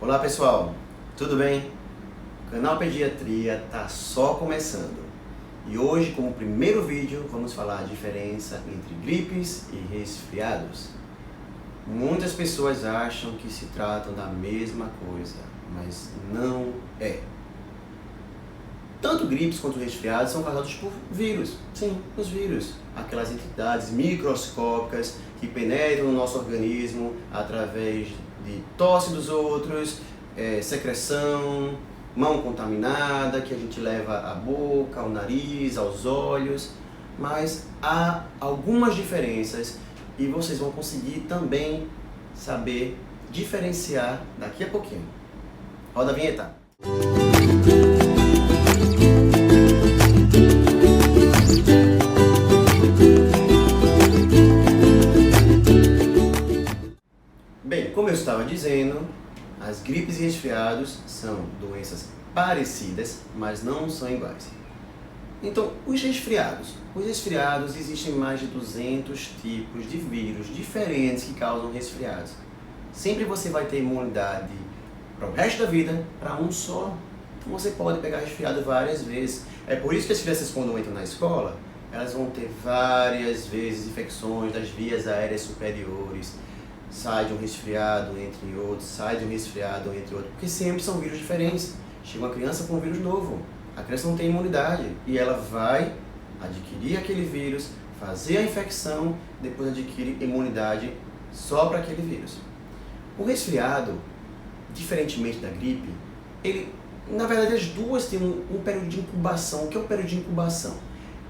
Olá pessoal, tudo bem? O canal Pediatria está só começando e hoje, como primeiro vídeo, vamos falar a diferença entre gripes e resfriados. Muitas pessoas acham que se tratam da mesma coisa, mas não é. Tanto gripes quanto resfriados são causados por vírus. Sim, os vírus. Aquelas entidades microscópicas que penetram no nosso organismo através de tosse dos outros, secreção, mão contaminada que a gente leva à boca, ao nariz, aos olhos. Mas há algumas diferenças e vocês vão conseguir também saber diferenciar daqui a pouquinho. Roda a vinheta. Bem, como eu estava dizendo, as gripes e resfriados são doenças parecidas, mas não são iguais. Então, os resfriados existem mais de 200 tipos de vírus diferentes que causam resfriados. Sempre você vai ter imunidade para o resto da vida para um só. Então você pode pegar resfriado várias vezes. É por isso que as crianças, quando entram na escola, elas vão ter várias vezes infecções das vias aéreas superiores. Sai de um resfriado entre outros, sai de um resfriado entre outros, porque sempre são vírus diferentes. Chega uma criança com um vírus novo, a criança não tem imunidade e ela vai adquirir aquele vírus, fazer a infecção, depois adquire imunidade só para aquele vírus. O resfriado, diferentemente da gripe, ele, na verdade, as duas têm um período de incubação. O que é o período de incubação?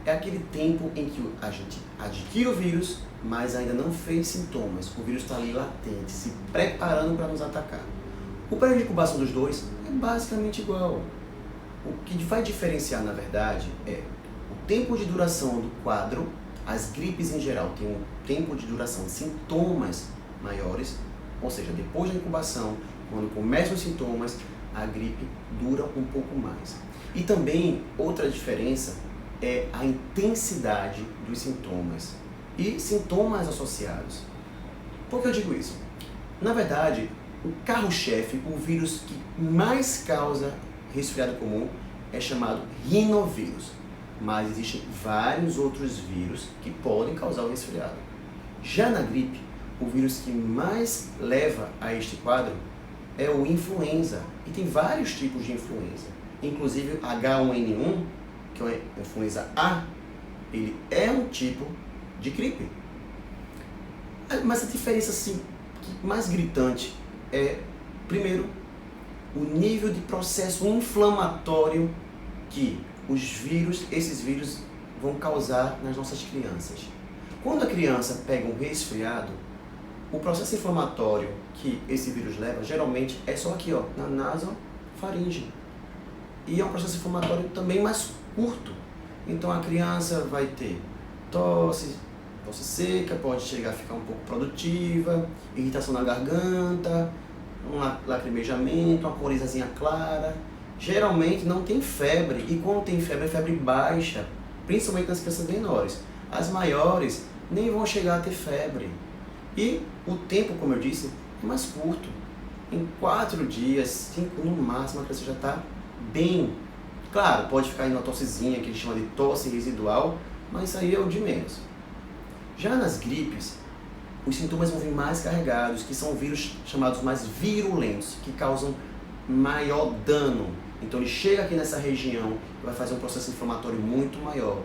É aquele tempo em que a gente adquire o vírus, mas ainda não fez sintomas. O vírus está ali latente, se preparando para nos atacar. O período de incubação dos dois é basicamente igual. O que vai diferenciar, na verdade, é o tempo de duração do quadro. As gripes, em geral, têm um tempo de duração de sintomas maiores, ou seja, depois da incubação, quando começam os sintomas, a gripe dura um pouco mais. E também, outra diferença é a intensidade dos sintomas e sintomas associados. Por que eu digo isso? Na verdade, o carro-chefe, o vírus que mais causa resfriado comum é chamado rinovírus, mas existem vários outros vírus que podem causar o resfriado. Já na gripe, o vírus que mais leva a este quadro é o influenza, e tem vários tipos de influenza, inclusive H1N1, que é a influenza A, ele é um tipo de gripe. Mas a diferença assim, mais gritante é, primeiro, o nível de processo inflamatório que esses vírus vão causar nas nossas crianças. Quando a criança pega um resfriado, o processo inflamatório que esse vírus leva, geralmente é só aqui, ó, na nasofaringe. E é um processo inflamatório também mais curto. Então a criança vai ter tosse seca, pode chegar a ficar um pouco produtiva, irritação na garganta, um lacrimejamento, uma corizazinha clara. Geralmente não tem febre, e quando tem febre, é febre baixa, principalmente nas crianças menores. As maiores nem vão chegar a ter febre. E o tempo, como eu disse, é mais curto. Em 4 dias, 5 no máximo, a criança já está bem. Claro, pode ficar em uma tossezinha, que a gente chama de tosse residual, mas isso aí é o de menos. Já nas gripes, os sintomas vão vir mais carregados, que são vírus chamados mais virulentos, que causam maior dano. Então ele chega aqui nessa região e vai fazer um processo inflamatório muito maior.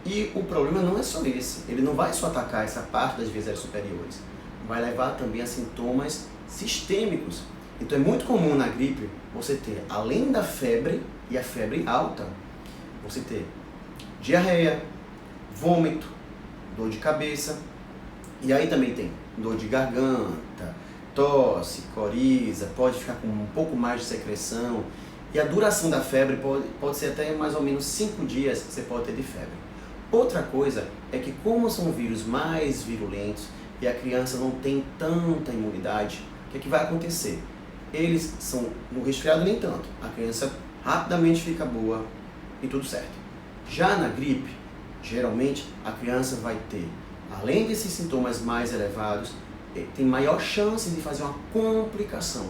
E o problema não é só esse, ele não vai só atacar essa parte das vias aéreas superiores, vai levar também a sintomas sistêmicos. Então é muito comum na gripe você ter, além da febre e a febre alta, você ter diarreia, vômito, dor de cabeça, e aí também tem dor de garganta, tosse, coriza, pode ficar com um pouco mais de secreção, e a duração da febre pode ser até mais ou menos 5 dias que você pode ter de febre. Outra coisa é que, como são vírus mais virulentos e a criança não tem tanta imunidade, o que vai acontecer? Eles são, no resfriado nem tanto, a criança rapidamente fica boa e tudo certo. Já na gripe, geralmente a criança vai ter, além desses sintomas mais elevados, tem maior chance de fazer uma complicação.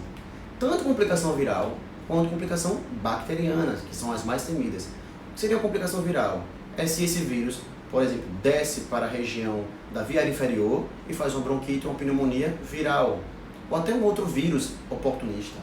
tanto complicação viral quanto complicação bacteriana, que são as mais temidas. O que seria uma complicação viral? É se esse vírus, por exemplo, desce para a região da via aérea inferior e faz uma bronquite ou uma pneumonia viral, ou até um outro vírus oportunista.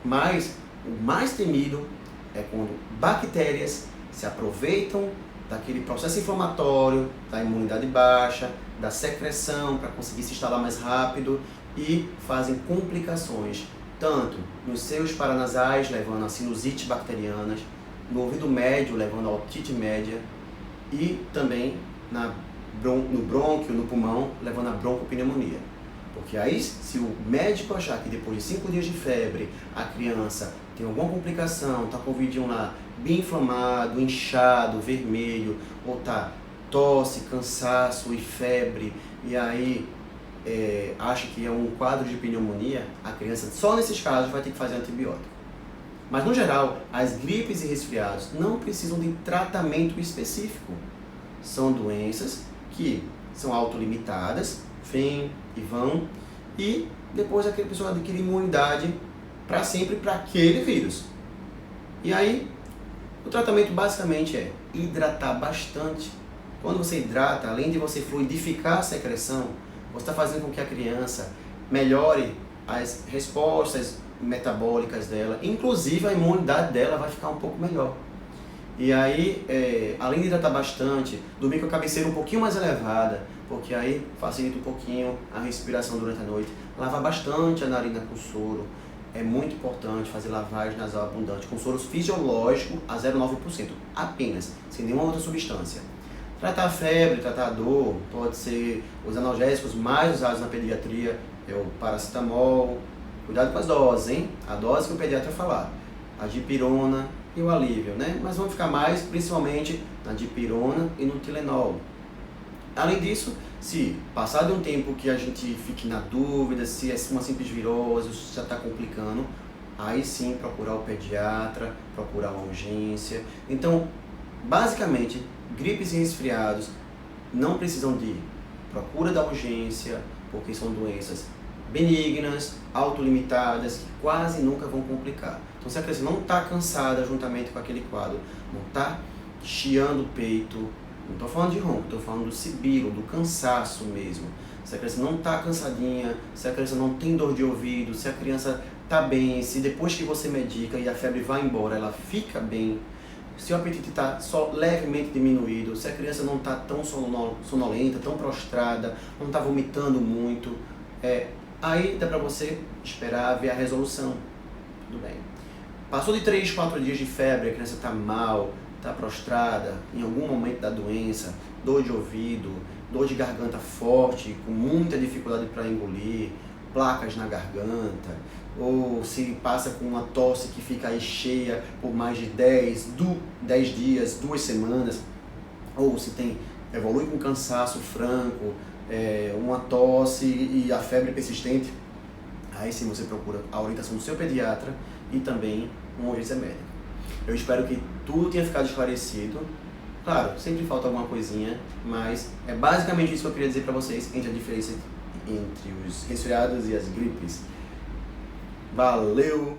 Mas o mais temido é quando bactérias se aproveitam daquele processo inflamatório, da imunidade baixa, da secreção para conseguir se instalar mais rápido e fazem complicações, tanto nos seios paranasais, levando a sinusites bacterianas, no ouvido médio, levando a otite média, e também no brônquio, no pulmão, levando a broncopneumonia. Porque aí, se o médico achar que depois de 5 dias de febre, a criança tem alguma complicação, está com o vidinho lá bem inflamado, inchado, vermelho, ou está tosse, cansaço e febre, e aí acha que é um quadro de pneumonia, a criança só nesses casos vai ter que fazer antibiótico. Mas no geral, as gripes e resfriados não precisam de tratamento específico. São doenças que são autolimitadas, vêm e vão, e depois aquela pessoa adquire imunidade para sempre para aquele vírus. E aí, o tratamento basicamente é hidratar bastante. Quando você hidrata, além de você fluidificar a secreção, você está fazendo com que a criança melhore as respostas metabólicas dela, inclusive a imunidade dela vai ficar um pouco melhor. E aí, além de hidratar bastante, dormir com a cabeceira um pouquinho mais elevada, porque aí facilita um pouquinho a respiração durante a noite. Lavar bastante a narina com soro. É muito importante fazer lavagem nasal abundante com soro fisiológico a 0,9%, apenas, sem nenhuma outra substância. Tratar a febre, tratar a dor, pode ser os analgésicos mais usados na pediatria, é o paracetamol. Cuidado com as doses, hein? A dose que o pediatra falar. A dipirona e o alívio, né? Mas vamos ficar mais, principalmente, na dipirona e no Tilenol. Além disso, se passar de um tempo que a gente fique na dúvida se é uma simples virose, se já está complicando, aí sim procurar o pediatra, procurar uma urgência. Então, basicamente, gripes e resfriados não precisam de procura da urgência, porque são doenças benignas, autolimitadas, que quase nunca vão complicar. Então, se a criança não está cansada juntamente com aquele quadro, não está chiando o peito, não estou falando de ronco, estou falando do sibilo, do cansaço mesmo. Se a criança não está cansadinha, se a criança não tem dor de ouvido, se a criança está bem, se depois que você medica e a febre vai embora, ela fica bem, se o apetite está só levemente diminuído, se a criança não está tão sonolenta, tão prostrada, não está vomitando muito, aí dá para você esperar ver a resolução. Tudo bem. Passou de 3, 4 dias de febre, a criança está mal, está prostrada, em algum momento da doença, dor de ouvido, dor de garganta forte, com muita dificuldade para engolir, placas na garganta, ou se passa com uma tosse que fica aí cheia por mais de 10 dias, 2 semanas, ou se evolui com cansaço franco, uma tosse e a febre persistente, aí sim você procura a orientação do seu pediatra e também uma urgência médica. Eu espero que tudo tenha ficado esclarecido. Claro, sempre falta alguma coisinha, mas é basicamente isso que eu queria dizer para vocês entre a diferença entre os resfriados e as gripes. Valeu!